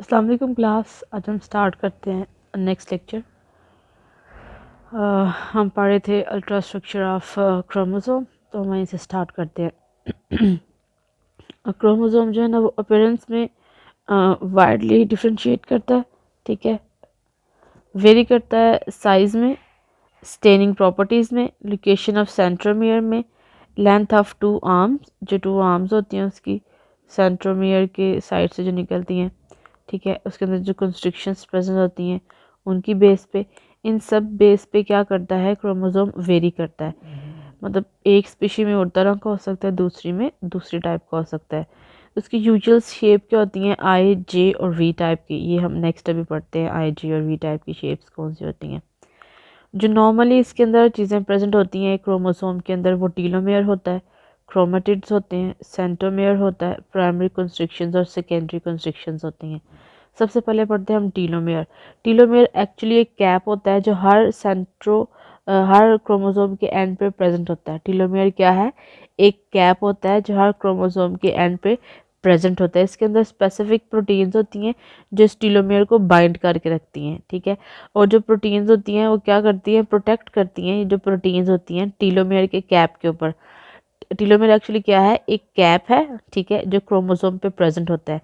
अस्सलाम वालेकुम क्लास। आज हम स्टार्ट करते हैं नेक्स्ट लेक्चर। हम पढ़ रहे थे अल्ट्रा स्ट्रक्चर ऑफ क्रोमोसोम, तो हम वहीं से स्टार्ट करते हैं। क्रोमोसोम जो है ना वो अपीयरेंस में वाइडली डिफरेंशिएट करता है, ठीक है। वेरी करता है साइज़ में, स्टेनिंग प्रॉपर्टीज़ में, लोकेशन ऑफ सेंट्रोमियर में, लेंथ ऑफ टू आर्म्स, जो टू आर्म्स होती हैं उसकी सेंट्रोमियर के साइड से जो निकलती हैं, ठीक है, उसके अंदर जो कंस्ट्रिक्शंस प्रेजेंट होती हैं उनकी बेस पे, इन सब बेस पे क्या करता है क्रोमोसोम वेरी करता है। मतलब एक स्पीशी में और तरह का हो सकता है, दूसरी में दूसरी टाइप का हो सकता है। उसकी यूजुअल शेप क्या होती हैं, आई, जे और वी टाइप की। ये हम नेक्स्ट अभी पढ़ते हैं, आई, जे और वी टाइप की शेप्स कौन सी होती हैं। जो नॉर्मली इसके अंदर चीज़ें प्रेजेंट होती हैं क्रोमोसोम के अंदर, वो टीलोमेयर होता है, क्रोमेटिड्स होते हैं, सेंट्रोमेयर होता है, प्राइमरी कंस्ट्रिक्शंस और सेकेंडरी कंस्ट्रिक्शंस होती हैं। सबसे पहले पढ़ते हैं हम टीलोमेयर। टीलोमेयर एक्चुअली एक कैप होता है जो हर क्रोमोसोम के एंड पे प्रेजेंट होता है। टीलोमेयर क्या है, एक कैप होता है जो हर क्रोमोसोम के एंड पे प्रेजेंट होता है। इसके अंदर स्पेसिफिक प्रोटीन्स होती हैं जो इस टीलोमेयर को बाइंड करके रखती हैं, ठीक है। और जो प्रोटीन्स होती हैं वो क्या करती हैं, प्रोटेक्ट करती हैं। ये जो प्रोटीन्स होती हैं टीलोमेयर के कैप के ऊपर। टीलोमेयर एक्चुअली क्या है, एक कैप है, ठीक है, जो क्रोमोसोम पे प्रेजेंट होता है।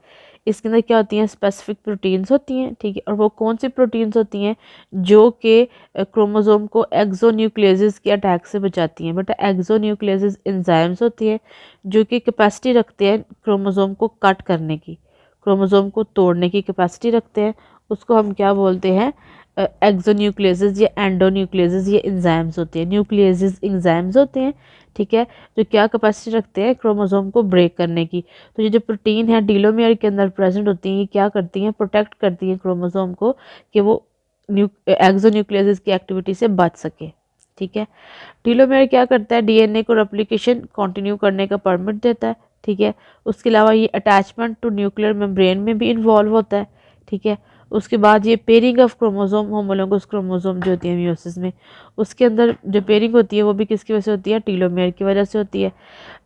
इसके अंदर क्या होती हैं, स्पेसिफिक प्रोटीन्स होती हैं, ठीक है। और वो कौन सी प्रोटीन्स होती हैं, जो कि क्रोमोसोम को एक्सोन्यूक्लियस के अटैक से बचाती हैं। बेटा एक्सोन्यूक्लियस एंजाइम्स होती हैं जो कि कैपेसिटी रखते हैं क्रोमोसोम को कट करने की, क्रोमोसोम को तोड़ने की कैपेसिटी रखते हैं। उसको हम क्या बोलते हैं, एक्सोन्यूक्लियस या एंडोन्यूक्लियस, ये एंजाइम्स होते हैं। न्यूक्लियस एंजाइम्स होते हैं, ठीक है, जो क्या कैपेसिटी रखते हैं क्रोमोसोम को ब्रेक करने की। तो ये जो प्रोटीन है टीलोमेयर के अंदर प्रेजेंट होती हैं, ये क्या करती हैं, प्रोटेक्ट करती हैं क्रोमोसोम को कि वो एक्सोन्यूक्लियस की एक्टिविटी से बच सके, ठीक है। टीलोमेयर क्या करता है, डीएनए को रेप्लिकेशन कंटिन्यू करने का परमिट देता है, ठीक है। उसके अलावा ये अटैचमेंट टू न्यूक्लियर मेम्ब्रेन में भी इन्वॉल्व होता है, ठीक है। उसके बाद ये pairing of chromosome, homologous chromosome जो होती है मियोसिस में, उसके अंदर जो पेयरिंग होती है वो भी किसकी वजह से होती है, टीलोमेयर की वजह से होती है।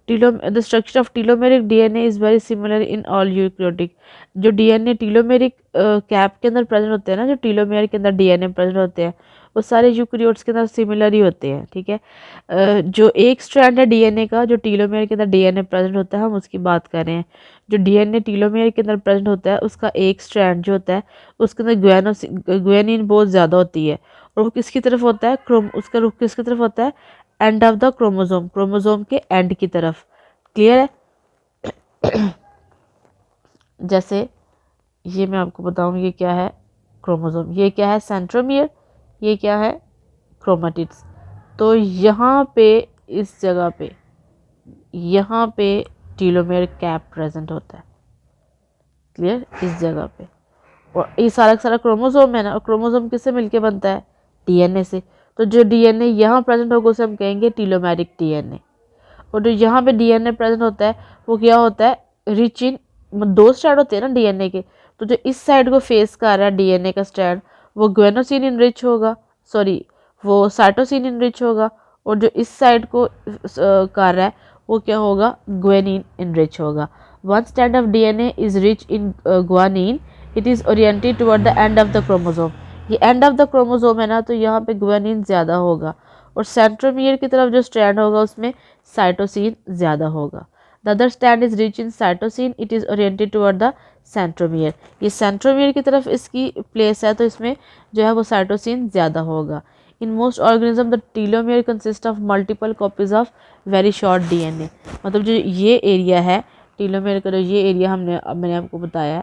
The structure of telomeric DNA is very similar in all eukaryotic. जो डीएनए टीलोमेरिक कैप के अंदर प्रेजेंट होते हैं ना, जो टीलोमेयर के अंदर डीएनए प्रेजेंट होते हैं, वो सारे यूकैरियोट्स के अंदर सिमिलर ही होते हैं, ठीक है। जो एक स्ट्रैंड है डीएनए का, जो टीलोमेयर के अंदर डीएनए प्रेजेंट होता है, हम उसकी बात कर रहे हैं। जो डीएनए टीलोमेयर के अंदर प्रेजेंट होता है उसका एक स्ट्रैंड जो होता है उसके अंदर ग्वेनिन बहुत ज़्यादा होती है, और वो किसकी तरफ होता है, उसका रुख किसकी तरफ होता है, end of the chromosome, chromosome के एंड की तरफ। क्लियर है। जैसे ये मैं आपको बताऊँ, ये क्या है क्रोमोसोम, ये क्या है सेंट्रोमियर, ये क्या है क्रोमेटिड्स। तो यहाँ पे इस जगह पे, यहाँ पे टीलोमेयर कैप प्रेजेंट होता है, क्लियर, इस जगह पे। और ये सारा का सारा क्रोमोसोम है ना, और क्रोमोसोम किससे मिलके बनता है, डीएनए से। तो जो डीएनए यहाँ प्रेजेंट होगा उसे हम कहेंगे टीलोमेरिक डीएनए। और जो यहाँ पे डीएनए प्रेजेंट होता है वो क्या होता है, रिच इन, दो स्ट्रैंड होते हैं ना डीएनए के, तो जो इस साइड को फेस कर रहा है डीएनए का स्ट्रैंड वो ग्वेनोसिन इनरिच होगा, सॉरी वो साइटोसिन इनरिच होगा। और जो इस साइड को कर रहा है वो क्या होगा, ग्वेनिन इनरिच होगा। One strand of DNA is rich in guanine, it is oriented toward the end of the chromosome. ये एंड ऑफ द क्रोमोसोम है ना, तो यहाँ पे ग्वानिन ज़्यादा होगा, और सेंट्रोमियर की तरफ जो स्ट्रैंड होगा उसमें साइटोसिन ज़्यादा होगा। The other strand is rich in cytosine, it is oriented toward the centromere. ये सेंट्रोमियर की तरफ इसकी प्लेस है, तो इसमें जो है वो साइटोसिन ज़्यादा होगा। In most organism the telomere consist of multiple copies of very short DNA. मतलब जो ये एरिया है टीलोमियर का, जो ये एरिया मैंने आपको बताया,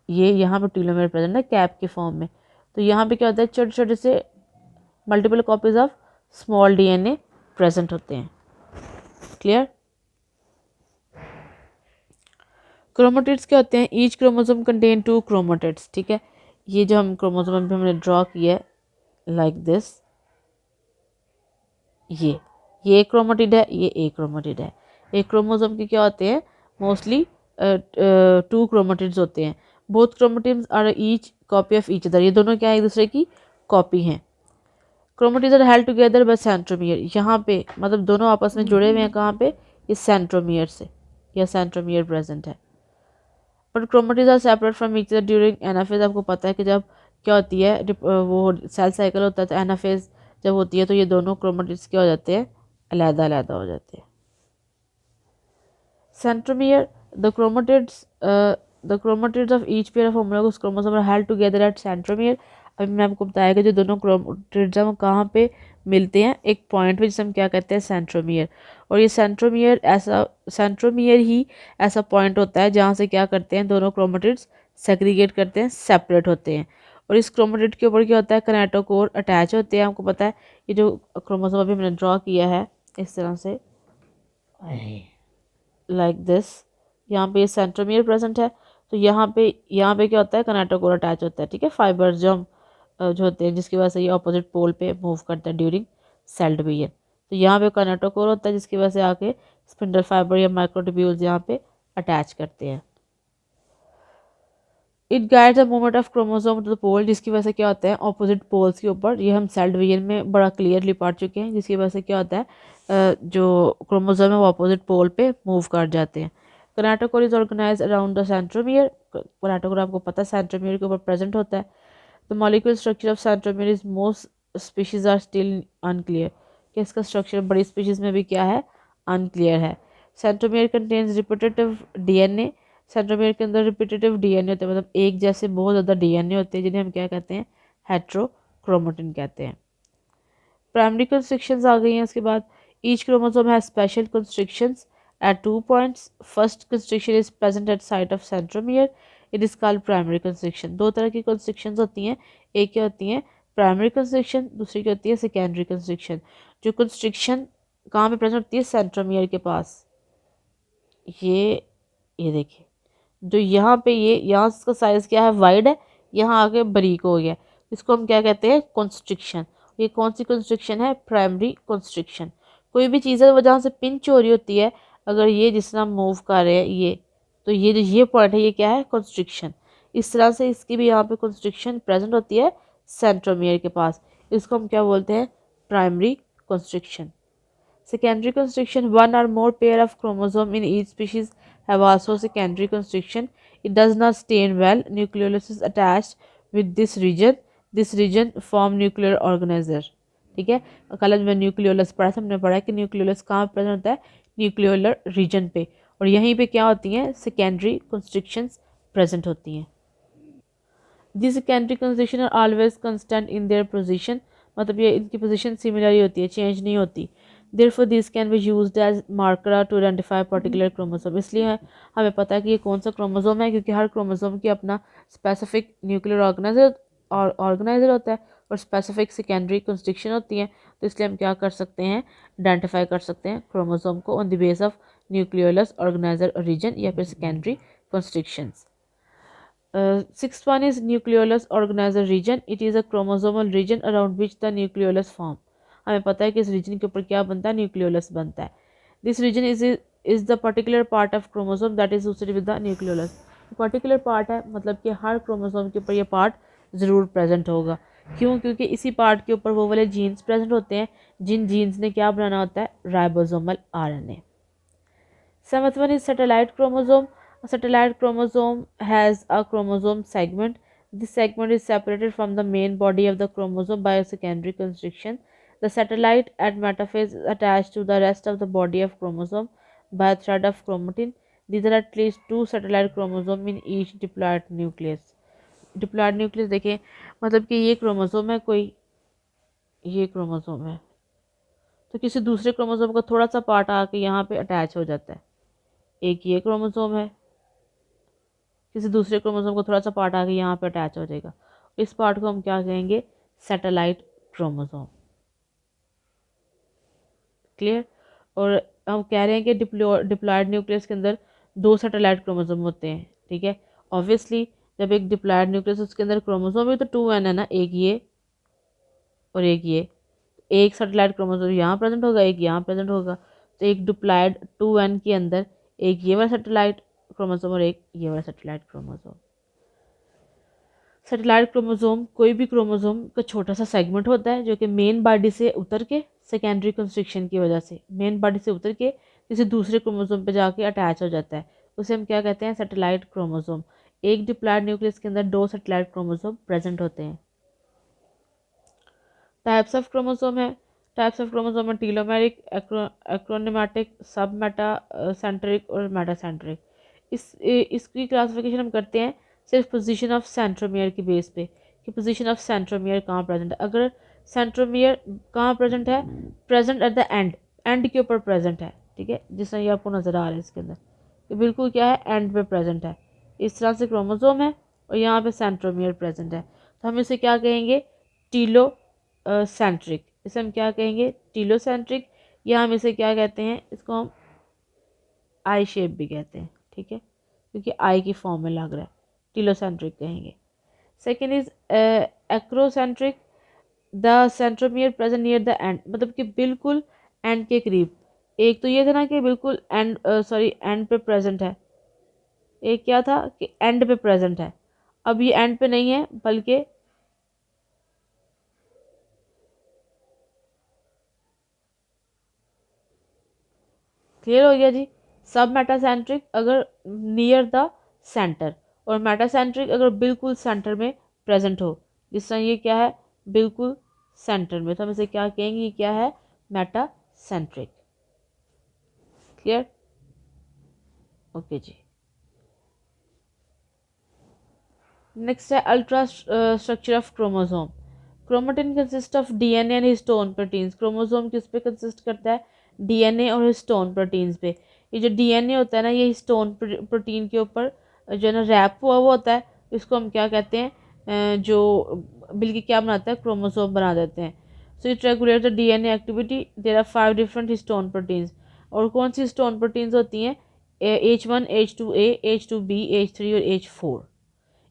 ये यहाँ पर टीलोमियर प्रेजेंट है कैप के फॉर्म में। तो यहाँ पे क्या होता है, छोटे छोटे से multiple copies of small DNA present होते हैं, क्लियर। क्रोमेटिड्स क्या होते हैं, each chromosome contain two chromatids, ठीक है। ये जो हम क्रोमोसोम अभी हमने ड्रॉ किया है लाइक दिस, ये एक क्रोमेटिड है, ये एक क्रोमेटिड है। एक क्रोमोसोम के क्या होते हैं, मोस्टली टू क्रोमेटिड्स होते हैं। Both chromatids are each copy of each other, ये दोनों क्या है, एक दूसरे की कॉपी हैं। Chromatids are held together by centromere, यहाँ पे मतलब दोनों आपस में जुड़े हुए हैं, कहाँ पे, इस सेंट्रोमियर से, या सेंट्रोमियर प्रेजेंट है। But chromatids are separate from each other during anaphase. आपको पता है कि जब क्या होती है वो सेल साइकिल होता है तो एनाफेज जब होती है तो ये दोनों क्रोमेटिड्स क्या हो जाते हैं, अलग अलग हो जाते हैं। Centromere, the chromatids of each pair of homologous chromosomes are held together at centromere। अभी मैंने आपको बताया कि जो दोनों क्रोमेटिड्स हैं वो कहाँ पे मिलते हैं, एक पॉइंट पे जिसे हम क्या कहते हैं, सेंट्रोमियर। और ये सेंट्रोमियर ही ऐसा पॉइंट होता है जहाँ से क्या करते हैं, दोनों क्रोमेटिड्स सेग्रीगेट करते हैं, सेपरेट होते हैं। और इस क्रोमेटिड के ऊपर क्या होता है, कनेटोकोर अटैच होते हैं। आपको पता है ये जो क्रोमोसोम अभी मैंने ड्रॉ किया है इस तरह से लाइक दिस, यहाँ पे सेंट्रोमियर प्रेजेंट है, तो यहाँ पे क्या होता है, कनेटोकोर अटैच होता है, ठीक है। फाइबर्स जो होते हैं जिसकी वजह से ये ऑपोजिट पोल पे मूव करता है ड्यूरिंग सेल डिवीजन। तो यहाँ पे कनेटोकोर होता है जिसकी वजह से आके स्पिंडल फाइबर या माइक्रोट्यूब्यूल्स यहाँ पे अटैच करते हैं। It guides the movement of chromosome to the pole, जिसकी वजह से क्या होता है, ऑपोजिट पोल्स के ऊपर, ये हम सेल डिवीजन में बड़ा क्लियरली पढ़ चुके हैं, जिसकी वजह से क्या होता है जो क्रोमोसोम है वो ऑपोजिट पोल पे मूव कर जाते हैं। Kinetochore is organise around the centromere. Kinetochore आपको पता है सेंट्रोमियर के ऊपर प्रेजेंट होता है। The molecular structure of centromere is most species are still unclear, कि इसका स्ट्रक्चर बड़ी स्पीशीज में भी क्या है, अनक्लियर है। Centromere contains repetitive DNA. Centromere के अंदर रिपीटेटिव डीएनए होते हैं, मतलब एक जैसे बहुत ज़्यादा डीएनए होते हैं जिन्हें हम क्या कहते हैं, हेट्रोक्रोमेटिन कहते हैं। प्राइमरी कंस्ट्रिक्शंस आ गई हैं उसके बाद। Each chromosome has special constrictions at 2 points. First constriction is present at site of centromere, it is called primary constriction. दो तरह की कंस्ट्रिक्शंस होती हैं, एक क्या होती है प्राइमरी कंस्ट्रिक्शन, दूसरी क्या होती है सेकेंडरी कंस्ट्रिक्शन। जो कंस्ट्रिक्शन कहाँ पे प्रेजेंट होती है, सेंट्रोमियर के पास, ये देखिए, जो यहाँ पे यहाँ इसका साइज़ क्या है, वाइड है, यहाँ आके बारीक हो गया, इसको हम क्या कहते हैं, कॉन्स्ट्रिक्शन। ये कौन सी कॉन्स्ट्रिक्शन है, प्राइमरी कॉन्स्ट्रिक्शन। कोई भी चीज़ है वो जहाँ से पिंच हो रही होती है, अगर ये जिस तरह मूव कर रहे हैं ये, तो ये जो ये पॉइंट है ये क्या है, कॉन्स्ट्रिक्शन। इस तरह से इसकी भी यहाँ पे कॉन्स्ट्रिक्शन प्रेजेंट होती है सेंट्रोमियर के पास, इसको हम क्या बोलते हैं, primary constriction. Secondary constriction, one or more pair of chromosome in each species have also secondary constriction. It does not stain well. Nucleolus is attached with this region. This region form nuclear organizer. ठीक है, कल में nucleolus पढ़ा था, हमने पढ़ा कि nucleolus कहाँ प्रेजेंट होता है, न्यूक्लियोलर रीजन पे, और यहीं पे क्या होती हैं, सेकेंडरी कंस्ट्रिक्शंस प्रेजेंट होती हैं। This secondary constriction are always constant in their position, मतलब ये इनकी पोजीशन सिमिलर ही होती है, चेंज नहीं होती। Therefore this can be used as marker to identify particular chromosome। इसलिए हमें पता है कि ये कौन सा क्रोमोसोम है, क्योंकि हर क्रोमोसोम की अपना स्पेसिफिक न्यूक्लियर ऑर्गेनाइजर होता है और स्पेसिफिक सेकेंडरी कंस्ट्रिक्शन होती है। तो इसलिए हम क्या कर सकते हैं, आइडेंटिफाई कर सकते हैं क्रोमोसोम को on the base of nucleolus organiser region या फिर secondary constrictions. Sixth one is nucleolus organizer region. It is a chromosomal region around which the nucleolus form। हमें पता है कि इस रीजन के ऊपर क्या बनता है, न्यूक्लियोलस बनता है। This region is the particular part of chromosome that is associated with the nucleolus. Particular part है, मतलब कि हर क्रोमोसोम के ऊपर ये पार्ट ज़रूर प्रेजेंट होगा। क्यों, क्योंकि इसी पार्ट के ऊपर वो वाले जीन्स प्रेजेंट होते हैं जिन जीन्स ने क्या बनाना होता है, ribosomal RNA. Seventh one is satellite chromosome. A satellite chromosome has a chromosome segment. This segment is separated from the main body of the chromosome by a secondary constriction. The satellite at metaphase is attached to the rest of the body of chromosome by a thread of chromatin. These are at least two satellite chromosomes in each diploid nucleus. Diploid nucleus देखें, मतलब कि ये chromosome है कोई, ये chromosome है, तो किसी दूसरे क्रोमोसोम का थोड़ा सा पार्ट आके यहाँ पे अटैच हो जाता है। एक ये क्रोमोसोम है, किसी दूसरे क्रोमोसोम को थोड़ा सा पार्ट आके यहाँ पे अटैच हो जाएगा, इस पार्ट को हम क्या कहेंगे, सैटेलाइट क्रोमोसोम। क्लियर। और हम कह रहे हैं कि डिप्लॉयड न्यूक्लियस के अंदर दो सैटेलाइट क्रोमोसोम होते हैं, ठीक है। ऑब्वियसली जब एक डिप्लॉयड न्यूक्लियस उसके अंदर क्रोमोसोम भी तो 2n है ना, एक ये और एक ये, एक सैटेलाइट क्रोमोसोम यहाँ प्रेजेंट होगा, एक यहाँ प्रेजेंट होगा, तो एक डिप्लॉयड 2n के अंदर एक ये वाला सैटेलाइट क्रोमोसोम और एक ये वाला सैटेलाइट क्रोमोसोम। सैटेलाइट क्रोमोसोम कोई भी क्रोमोसोम का छोटा सा सेगमेंट होता है जो कि मेन बॉडी से उतर के सेकेंडरी कंस्ट्रिक्शन की वजह से मेन बॉडी से उतर के किसी दूसरे क्रोमोसोम पे जाके अटैच हो जाता है, उसे हम क्या कहते हैं, सैटेलाइट क्रोमोसोम। एक डिप्लॉयड न्यूक्लियस के अंदर 2 सैटेलाइट क्रोमोसोम प्रेजेंट होते हैं। टाइप्स ऑफ क्रोमोसोम है, टाइप्स ऑफ क्रोमोसोम है टीलोमेरिक, एक्रोनेमेटिक, सब मेटा सेंट्रिक और मेटासेंट्रिक। इसकी क्लासिफिकेशन हम करते हैं सिर्फ पोजीशन ऑफ सेंट्रोमियर की बेस पे कि पोजीशन ऑफ सेंट्रोमियर कहाँ प्रेजेंट है। अगर सेंट्रोमियर कहाँ प्रेजेंट है, present at the end, and के ऊपर प्रेजेंट है, ठीक है, जिस तरह ये आपको नज़र आ रहा है इसके अंदर, ये बिल्कुल क्या है, एंड पे प्रेजेंट है। इस तरह से क्रोमोसोम है और यहाँ पे सेंट्रोमियर प्रेजेंट है, तो हम इसे क्या कहेंगे, टीलो सेंट्रिक। इसे हम क्या कहेंगे, टीलोसेंट्रिक, या हम इसे क्या कहते हैं, इसको हम आई शेप भी कहते हैं, ठीक है, क्योंकि आई की फॉर्म में लग रहा है, टीलोसेंट्रिक कहेंगे। Second is acrocentric, the centromere present near the end, मतलब कि बिल्कुल एंड के करीब। एक तो ये था ना कि बिल्कुल एंड, सॉरी एंड पे प्रेजेंट है, एक क्या था कि एंड पे प्रेजेंट है, अब ये एंड पे नहीं है बल्कि, क्लियर हो गया जी। सब मेटासेंट्रिक अगर नियर द सेंटर, और मेटासेंट्रिक अगर बिल्कुल सेंटर में प्रेजेंट हो, जिस तरह ये क्या है, बिल्कुल सेंटर में, तो हम इसे क्या कहेंगे, ये क्या है, मेटासेंट्रिक। क्लियर, ओके जी। नेक्स्ट है ultra structure of chromosome. Chromatin consist of DNA and histone proteins. Chromosome किस पे कंसिस्ट करता है, डीएनए और हिस्टोन प्रोटीन्स पे। ये जो डीएनए होता है ना, ये हिस्टोन प्रोटीन के ऊपर जो है ना रैप हुआ हुआ होता है, इसको हम क्या कहते हैं, जो बिल्कुल क्या बनाता है, क्रोमोसोम बना देते हैं। So it regulate the DNA activity. There are 5 different histone proteins. और कौन सी हिस्टोन प्रोटीन्स होती हैं, H1, H2A, H2B, H3 और H4।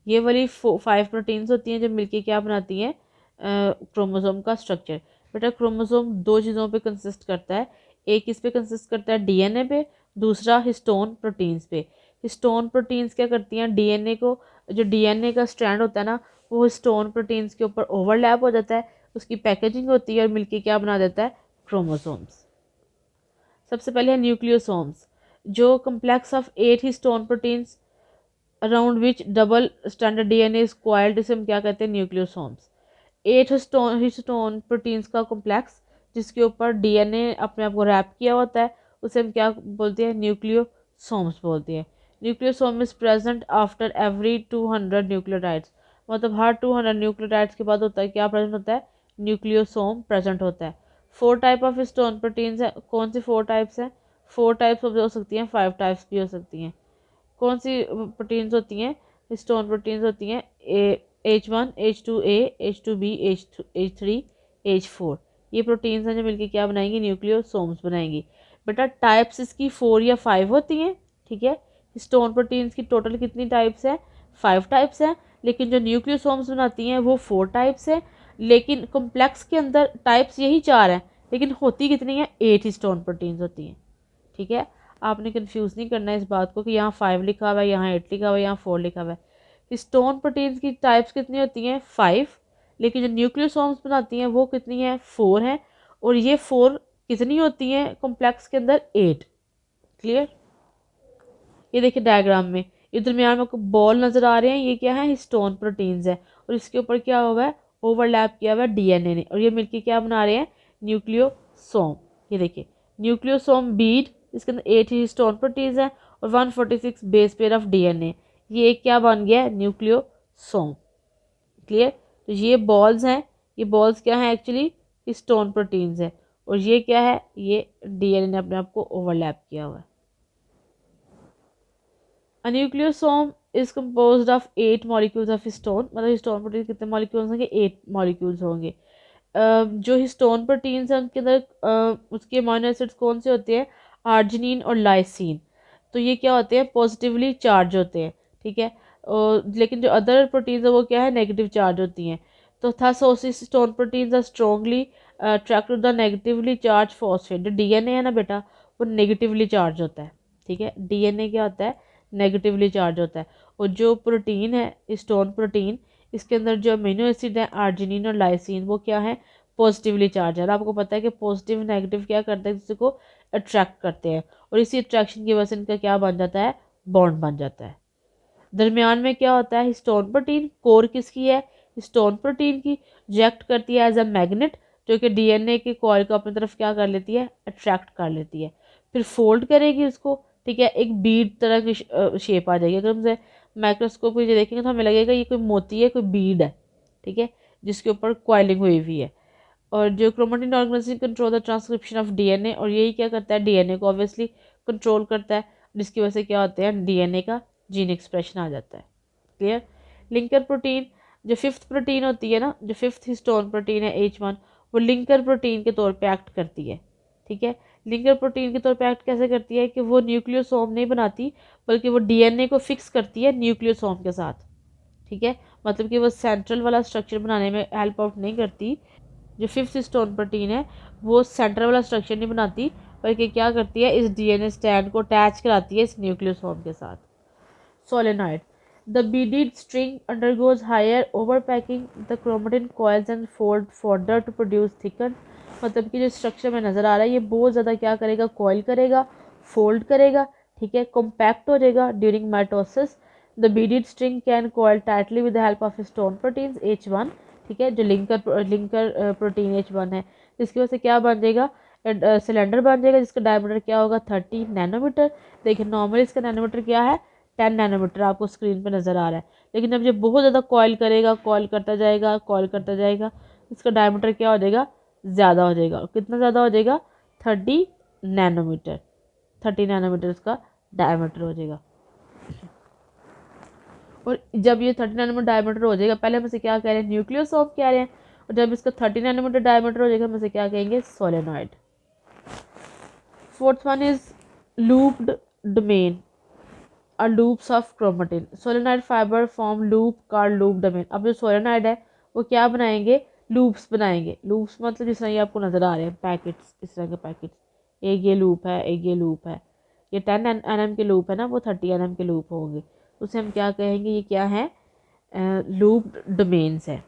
ये वाली 5 प्रोटीन्स होती हैं जो मिलके क्या बनाती हैं, क्रोमोसोम का स्ट्रक्चर। बेटा क्रोमोसोम दो चीज़ों पे कंसिस्ट करता है, एक इस पे कंसिस्ट करता है डीएनए पे, दूसरा हिस्टोन प्रोटीन्स पे। हिस्टोन प्रोटीन्स क्या करती हैं, डीएनए को, जो डीएनए का स्ट्रैंड होता है ना, वो हिस्टोन प्रोटीन्स के ऊपर ओवरलैप हो जाता है, उसकी पैकेजिंग होती है और मिलके क्या बना देता है, क्रोमोसोम्स। सबसे पहले है न्यूक्लियोसोम्स, जो complex of 8 histone proteins around which double standard DNA is coiled, इसे हम क्या कहते हैं, न्यूक्लियोसोम्स। 8 हिस्टोन प्रोटीन्स का कॉम्प्लेक्स जिसके ऊपर डीएनए अपने आप को रैप किया होता है, उसे हम क्या बोलते हैं, न्यूक्लियोसोम्स बोलते हैं। Nucleosome is present after every 200 nucleotides, मतलब हर 200 न्यूक्लियोटाइड्स के बाद होता है, क्या प्रेजेंट होता है, न्यूक्लियोसोम प्रेजेंट होता है। 4 टाइप ऑफ हिस्टोन प्रोटीन्स है, कौन सी 4 टाइप्स हैं, 4 टाइप्स हो सकती हैं, 5 टाइप्स भी हो सकती हैं। कौन सी प्रोटीन्स होती हैं, हिस्टोन प्रोटीन्स होती हैं, H1, H2A, H2B, H3, H4। ये प्रोटीन्स हैं जो मिलकर क्या बनाएंगी, न्यूक्लियोसोम्स बनाएंगी। बेटा टाइप्स इसकी 4 या 5 होती हैं, ठीक है। हिस्टोन प्रोटीन्स की टोटल कितनी टाइप्स हैं, 5 टाइप्स हैं, लेकिन जो न्यूक्लियोसोम्स बनाती हैं वो 4 टाइप्स हैं। लेकिन कॉम्प्लेक्स के अंदर टाइप्स यही 4 हैं, लेकिन होती कितनी है, 8 हिस्टोन प्रोटीन्स होती हैं, ठीक है। आपने कंफ्यूज नहीं करना है इस बात को कि यहाँ 5 लिखा हुआ है, यहाँ 8 लिखा हुआ है, यहाँ 4 लिखा हुआ है। हिस्टोन प्रोटीन्स की टाइप्स कितनी होती हैं, 5, लेकिन जो न्यूक्लियोसोम्स बनाती हैं वो कितनी है, 4 हैं। और ये 4 कितनी होती हैं कॉम्प्लेक्स के अंदर, 8। क्लियर, ये देखिए डायग्राम में, इधर में आपको बॉल नज़र आ रहे हैं, ये क्या है, हिस्टोन प्रोटीन्स है, और इसके ऊपर क्या हुआ है, ओवरलैप किया हुआ है डीएनए ने, और ये मिलके क्या बना रहे हैं, न्यूक्लियोसोम। ये देखिए न्यूक्लियोसोम बीड, इसके अंदर 8 हिस्टोन प्रोटीन्स हैं और 146 बेस पेयर ऑफ डीएनए, ये एक क्या बन गया है, न्यूक्लियोसोम। क्लियर, तो ये बॉल्स हैं, ये बॉल्स क्या हैं, एक्चुअली हिस्टोन प्रोटीन्स है, और ये क्या है, ये डीएनए ने अपने आप को ओवरलैप किया हुआ है। A nucleosome is composed of 8 molecules of histone, मतलब हिस्टोन प्रोटीन कितने मॉलिक्यूल्स होंगे, 8 मॉलिक्यूल्स होंगे। जो हिस्टोन प्रोटीन्स हैं उनके अंदर उसके अमीनो एसिड्स कौन से होते हैं, आर्जिनिन और लाइसिन। तो ये क्या होते हैं, पॉजिटिवली चार्ज होते हैं, ठीक है। लेकिन जो अदर प्रोटीन्स है वो क्या है, नेगेटिव चार्ज होती हैं। तो thus histone proteins are strongly attract to the negatively charge phosphate. जो डीएनए है ना बेटा, वो नेगेटिवली चार्ज होता है, ठीक है। डीएनए क्या होता है, नेगेटिवली चार्ज होता है। और जो प्रोटीन है हिस्टोन प्रोटीन, इसके अंदर जो अमीनो एसिड है आर्जिनिन और लाइसिन, वो क्या है, पॉजिटिवली चार्ज है। और आपको पता है कि पॉजिटिव नेगेटिव क्या करते हैं, किसी को अट्रैक्ट करते हैं, और इसी अट्रैक्शन की वजह से इनका क्या बन जाता है, बॉन्ड बन जाता है। दरमियान में क्या होता है, हिस्टोन प्रोटीन, कोर किसकी है, हिस्टोन प्रोटीन की, रिएक्ट करती है एज अ मैग्नेट, जो कि डीएनए के कॉइल को अपनी तरफ क्या कर लेती है, अट्रैक्ट कर लेती है, फिर फोल्ड करेगी उसको, ठीक है, एक बीड तरह की शेप आ जाएगी। अगर हम माइक्रोस्कोप में देखेंगे तो हमें लगेगा ये कोई मोती है, कोई बीड है, ठीक है, जिसके ऊपर कॉइलिंग हुई हुई है। और जो chromatin organisation control the transcription of DNA, और यही क्या करता है, डीएनए को ऑब्वियसली कंट्रोल करता है, जिसकी वजह से क्या होता है, डीएनए का जीन एक्सप्रेशन आ जाता है। क्लियर। लिंकर प्रोटीन, जो फिफ्थ प्रोटीन होती है ना, जो फिफ्थ हिस्टोन प्रोटीन है H1, वो लिंकर प्रोटीन के तौर पे एक्ट करती है, ठीक है। लिंकर प्रोटीन के तौर पे एक्ट कैसे करती है कि वो न्यूक्लियोसोम नहीं बनाती, बल्कि वो डीएनए को फिक्स करती है न्यूक्लियोसोम के साथ, ठीक है, मतलब कि वो सेंट्रल वाला स्ट्रक्चर बनाने में हेल्प आउट नहीं करती। जो फिफ्थ हिस्टोन प्रोटीन है वो सेंटर वाला स्ट्रक्चर नहीं बनाती, बल्कि क्या करती है, इस डीएनए स्टैंड को अटैच कराती है इस न्यूक्लियोसोम के साथ। Solenoid, the beaded string undergoes higher overpacking, the chromatin coils and fold further to produce thickened, मतलब कि जो स्ट्रक्चर में नज़र आ रहा है ये बहुत ज़्यादा क्या करेगा, कॉइल करेगा, फोल्ड करेगा, ठीक है, कॉम्पैक्ट हो जाएगा during mitosis. The beaded string can coil tightly with the help of histone proteins H1, ठीक है, जो लिंकर प्रोटीन H1 है, जिसकी वजह से क्या बन जाएगा, सिलेंडर बन जाएगा, जिसका डायमीटर क्या होगा, 30 नैनोमीटर। देखिए नॉर्मली इसका नैनोमीटर क्या है, 10 नैनोमीटर आपको स्क्रीन पे नज़र आ रहा है, लेकिन अब जब बहुत ज़्यादा कॉइल करेगा, कॉइल करता जाएगा, कॉइल करता जाएगा, इसका डायमीटर क्या हो जाएगा, ज़्यादा हो जाएगा। कितना ज़्यादा हो जाएगा, 30 नैनोमीटर, 30 नैनोमीटर इसका डायमीटर हो जाएगा। और जब ये 30 नैनोमीटर डायमीटर हो जाएगा, पहले हम इसे क्या कह रहे हैं, न्यूक्लियोसोम कह रहे हैं, और जब इसका 30 नैनोमीटर डायमीटर हो जाएगा हम इसे क्या कहेंगे, solenoid. Fourth one is looped domain और loops of chromatin, solenoid fiber form loop called loop domain. अब जो सोलेनॉइड है वो क्या बनाएंगे, लूप्स बनाएंगे। लूप्स मतलब जिस तरह ये आपको नज़र आ रहे हैं पैकेट्स, इस तरह के पैकेट्स, एक ये लूप है, एक ये लूप है, ये 10 nm के लूप है ना, वो 30 nm के लूप होंगे, उसे हम क्या कहेंगे, ये क्या है, लूप डोमेन्स है।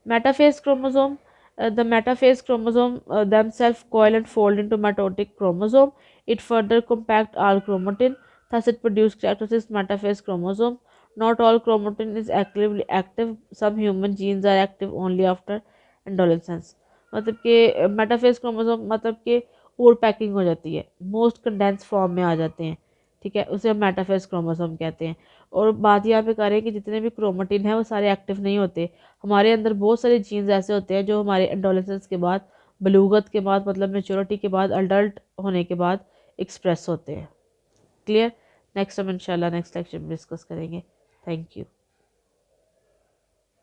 Metaphase chromosome, the metaphase chromosome themselves coil and fold into mitotic chromosome. It further compact all chromatin, thus it produces characteristic metaphase chromosome. Not all chromatin is actively active. Some human genes are active only after adolescence. मतलब कि metaphase chromosome मतलब कि और packing हो जाती है, most condense form में आ जाते हैं, ठीक है, उसे हम मेटाफेज क्रोमोसोम कहते हैं। और बात यहाँ पे करें कि जितने भी क्रोमेटिन है वो सारे एक्टिव नहीं होते, हमारे अंदर बहुत सारे जीन्स ऐसे होते हैं जो हमारे एडोलेसेंस के बाद, बलूगत के बाद, मतलब मेच्योरिटी के बाद, अडल्ट होने के बाद एक्सप्रेस होते हैं। क्लियर। नेक्स्ट हम इंशाल्लाह नेक्स्ट लेक्चर में डिस्कस करेंगे। Thank you.